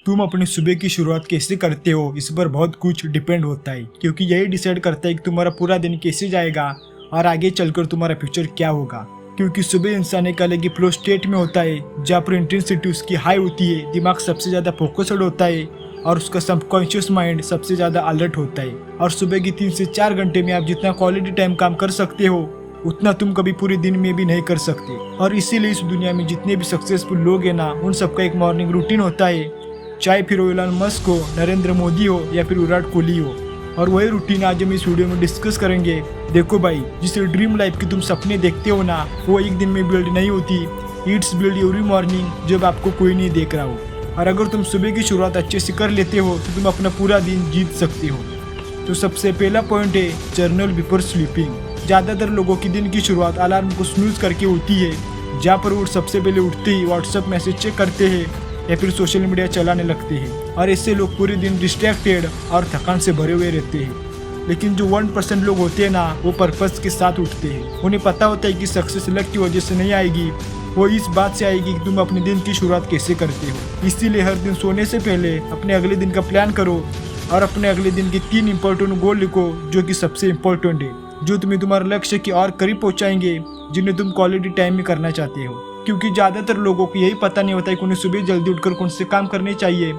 तुम अपनी सुबह की शुरुआत कैसे करते हो इस पर बहुत कुछ डिपेंड होता है, क्योंकि यही डिसाइड करता है कि तुम्हारा पूरा दिन कैसे जाएगा और आगे चलकर तुम्हारा फ्यूचर क्या होगा। क्योंकि सुबह इंसान एक अलग ही फ्लो स्टेट में होता है जहाँ पर इंटेंसिटी उसकी हाई होती है, दिमाग सबसे ज़्यादा फोकस्ड होता है और उसका सबकॉन्शियस माइंड सबसे ज़्यादा अलर्ट होता है। और सुबह की 3 से 4 घंटे में आप जितना क्वालिटी टाइम काम कर सकते हो उतना तुम कभी पूरे दिन में भी नहीं कर सकते। और इसीलिए इस दुनिया में जितने भी सक्सेसफुल लोग हैं ना, उन सबका एक मॉर्निंग रूटीन होता है, चाहे फिर एलन मस्क हो, नरेंद्र मोदी हो या फिर विराट कोहली हो। और वही रूटीन आज हम इस वीडियो में डिस्कस करेंगे। देखो भाई, जिस ड्रीम लाइफ की तुम सपने देखते हो ना, वो एक दिन में बिल्ड नहीं होती। इट्स बिल्ड एवरी मॉर्निंग जब आपको कोई नहीं देख रहा हो। और अगर तुम सुबह की शुरुआत अच्छे से कर लेते हो तो तुम अपना पूरा दिन जीत सकते हो। तो सबसे पहला पॉइंट है जर्नल बिफोर स्लीपिंग। ज़्यादातर लोगों की दिन की शुरुआत अलार्म को स्नूज करके होती है, जहाँ पर वो सबसे पहले उठते ही व्हाट्सएप मैसेज चेक करते हैं या फिर सोशल मीडिया चलाने लगते हैं। और इससे लोग पूरे दिन डिस्ट्रैक्टेड और थकान से भरे हुए रहते हैं। लेकिन जो 1% लोग होते हैं ना, वो पर्पस के साथ उठते हैं। उन्हें पता होता है कि सक्सेस लक की वजह से नहीं आएगी, वो इस बात से आएगी कि तुम अपने दिन की शुरुआत कैसे करते हो। इसीलिए हर दिन सोने से पहले अपने अगले दिन का प्लान करो और अपने अगले दिन के 3 इंपॉर्टेंट गोल लिखो जो कि सबसे इम्पोर्टेंट है, जो तुम्हें तुम्हारे लक्ष्य की और करीब पहुंचाएंगे, जिन्हें तुम क्वालिटी टाइम में करना चाहते हो। क्योंकि ज़्यादातर लोगों को यही पता नहीं होता है कि उन्हें सुबह जल्दी उठकर कौन से काम करने चाहिए।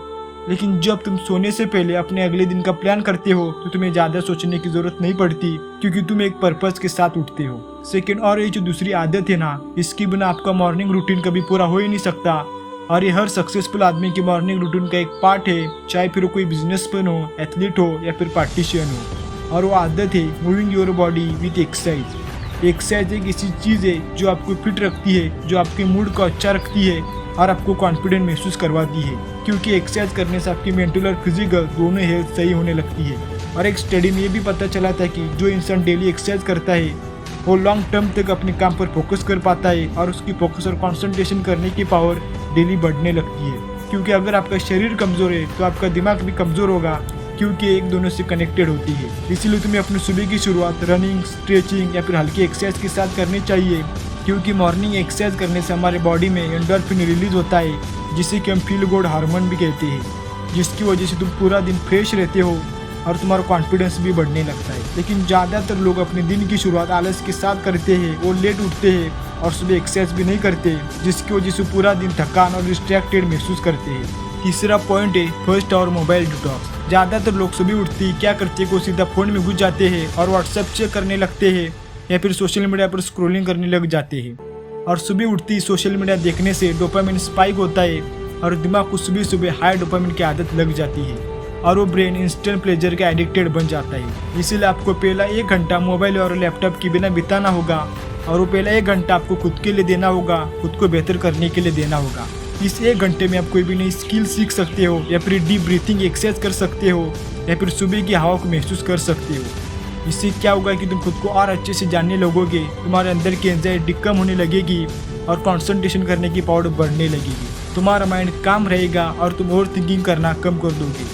लेकिन जब तुम सोने से पहले अपने अगले दिन का प्लान करते हो तो तुम्हें ज़्यादा सोचने की जरूरत नहीं पड़ती, क्योंकि तुम एक पर्पस के साथ उठते हो। सेकेंड, और ये जो दूसरी आदत है ना, इसके बिना आपका मॉर्निंग रूटीन कभी पूरा हो ही नहीं सकता। और ये हर सक्सेसफुल आदमी की मॉर्निंग रूटीन का एक पार्ट है, चाहे फिर कोई बिजनेसमैन हो, एथलीट हो या फिर पार्टिशियन हो। और वो आदत है moving your body with exercise. Exercise एक ऐसी चीज़ है जो आपको फिट रखती है, जो आपके मूड को अच्छा रखती है और आपको कॉन्फिडेंट महसूस करवाती है। क्योंकि एक्सरसाइज करने से आपकी मेंटल और फिजिकल दोनों हेल्थ सही होने लगती है। और एक स्टडी में ये भी पता चला था कि जो इंसान डेली एक्सरसाइज करता है वो लॉन्ग टर्म तक अपने काम पर फोकस कर पाता है और उसकी फोकस और कंसंट्रेशन करने की पावर डेली बढ़ने लगती है। क्योंकि अगर आपका शरीर कमज़ोर है तो आपका दिमाग भी कमज़ोर होगा, क्योंकि एक दोनों से कनेक्टेड होती है। इसीलिए तुम्हें अपनी सुबह की शुरुआत रनिंग, स्ट्रेचिंग या फिर हल्की एक्सरसाइज के साथ करनी चाहिए। क्योंकि मॉर्निंग एक्सरसाइज करने से हमारे बॉडी में एंडोर्फिन रिलीज होता है, जिसे कि हम फील गुड हार्मोन भी कहते हैं, जिसकी वजह से तुम पूरा दिन फ्रेश रहते हो और तुम्हारा कॉन्फिडेंस भी बढ़ने लगता है। लेकिन ज़्यादातर लोग अपने दिन की शुरुआत आलस के साथ करते हैं, वो लेट उठते हैं और सुबह एक्सरसाइज भी नहीं करते, जिसकी वजह से पूरा दिन थकान और डिस्ट्रैक्टेड महसूस करते हैं। तीसरा पॉइंट है फर्स्ट और मोबाइल डिटॉक्स। ज़्यादातर लोग सुबह उठते ही क्या करते हैं, को सीधा फ़ोन में घुस जाते हैं और व्हाट्सएप चेक करने लगते हैं या फिर सोशल मीडिया पर स्क्रॉलिंग करने लग जाते हैं। और सुबह उठते ही सोशल मीडिया देखने से डोपामिन स्पाइक होता है और दिमाग को सुबह सुबह हाई डोपामिन की आदत लग जाती है और वो ब्रेन इंस्टेंट प्लेजर का एडिक्टेड बन जाता है। इसीलिए आपको पहला 1 घंटा मोबाइल और लैपटॉप के बिना बिताना होगा और वो पहला 1 घंटा आपको खुद के लिए देना होगा, खुद को बेहतर करने के लिए देना होगा। इस 1 घंटे में आप कोई भी नई स्किल सीख सकते हो या फिर डीप ब्रीथिंग एक्सरसाइज कर सकते हो या फिर सुबह की हवा को महसूस कर सकते हो। इससे क्या होगा कि तुम खुद को और अच्छे से जानने लगोगे, तुम्हारे अंदर की एंजाइटी कम होने लगेगी और कंसंट्रेशन करने की पावर बढ़ने लगेगी। तुम्हारा माइंड काम रहेगा और तुम ओवर थिंकिंग करना कम कर दोगे।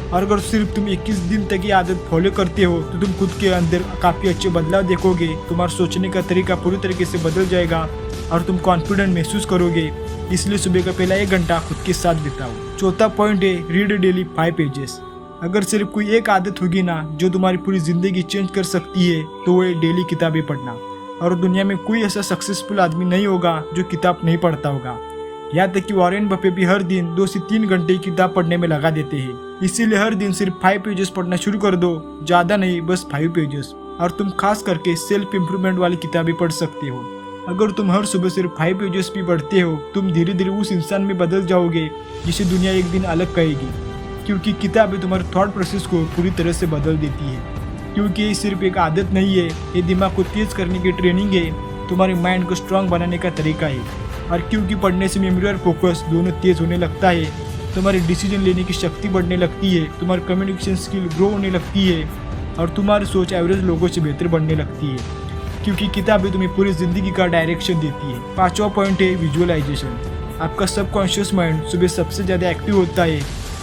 और अगर सिर्फ तुम 21 दिन तक ये आदत फॉलो करते हो तो तुम खुद के अंदर काफ़ी अच्छे बदलाव देखोगे। तुम्हारा सोचने का तरीका पूरी तरीके से बदल जाएगा और तुम कॉन्फिडेंट महसूस करोगे। इसलिए सुबह का पहला 1 घंटा खुद के साथ बिताओ। चौथा पॉइंट है रीड डेली 5 पेजेस। अगर सिर्फ कोई एक आदत होगी ना जो तुम्हारी पूरी ज़िंदगी चेंज कर सकती है तो वो है डेली किताबें पढ़ना। और दुनिया में कोई ऐसा सक्सेसफुल आदमी नहीं होगा जो किताब नहीं पढ़ता होगा। यहाँ तक कि वॉरेन बफे भी हर दिन 2 से 3 घंटे किताब पढ़ने में लगा देते हैं। इसीलिए हर दिन सिर्फ 5 पेजेस पढ़ना शुरू कर दो, ज़्यादा नहीं, बस 5 पेजेस। और तुम खास करके सेल्फ इम्प्रूवमेंट वाली किताबें पढ़ सकते हो। अगर तुम हर सुबह सिर्फ 5 पेजेस भी पढ़ते हो, तुम धीरे धीरे उस इंसान में बदल जाओगे जिसे दुनिया एक दिन अलग कहेगी। क्योंकि किताबें तुम्हारे थॉट प्रोसेस को पूरी तरह से बदल देती है। क्योंकि ये सिर्फ एक आदत नहीं है, ये दिमाग को तेज करने की ट्रेनिंग है, तुम्हारे माइंड को स्ट्रांग बनाने का तरीका है। और क्योंकि पढ़ने से मेमोरी और फोकस दोनों तेज होने लगता है, तुम्हारी डिसीजन लेने की शक्ति बढ़ने लगती है, तुम्हारी कम्युनिकेशन स्किल ग्रो होने लगती है और तुम्हारी सोच एवरेज लोगों से बेहतर बनने लगती है। क्योंकि किताबें तुम्हें पूरी ज़िंदगी का डायरेक्शन देती है। 5वां पॉइंट है विजुअलाइजेशन। आपका सबकॉन्शियस माइंड सुबह सबसे ज़्यादा एक्टिव होता है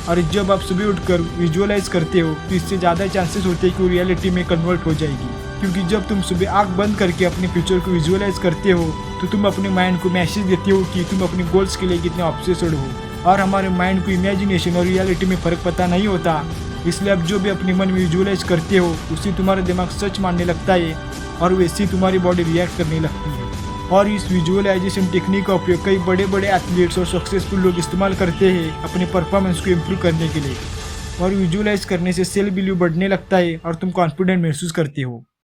और जब आप सुबह उठकर विजुअलाइज करते हो तो इससे ज़्यादा चांसेस होते हैं कि वो रियलिटी में कन्वर्ट हो जाएगी। क्योंकि जब तुम सुबह आंख बंद करके अपने फ्यूचर को विजुअलाइज करते हो तो तुम अपने माइंड को मैसेज देते हो कि तुम अपने गोल्स के लिए कितने ऑब्सेस्ड हो और हमारे माइंड को इमेजिनेशन और रियलिटी में फ़र्क पता नहीं होता। इसलिए अब जो भी अपने मन में विजुअलाइज करते हो उसी तुम्हारा दिमाग सच मानने लगता है और वैसे ही तुम्हारी बॉडी रिएक्ट करने लगती है। और इस विजुअलाइजेशन टेक्निक का उपयोग कई बड़े बड़े एथलीट्स और सक्सेसफुल लोग इस्तेमाल करते हैं अपने परफॉर्मेंस को इम्प्रूव करने के लिए। और विजुअलाइज करने से सेल्फ बिलीव बढ़ने लगता है और तुम कॉन्फिडेंट महसूस करते हो।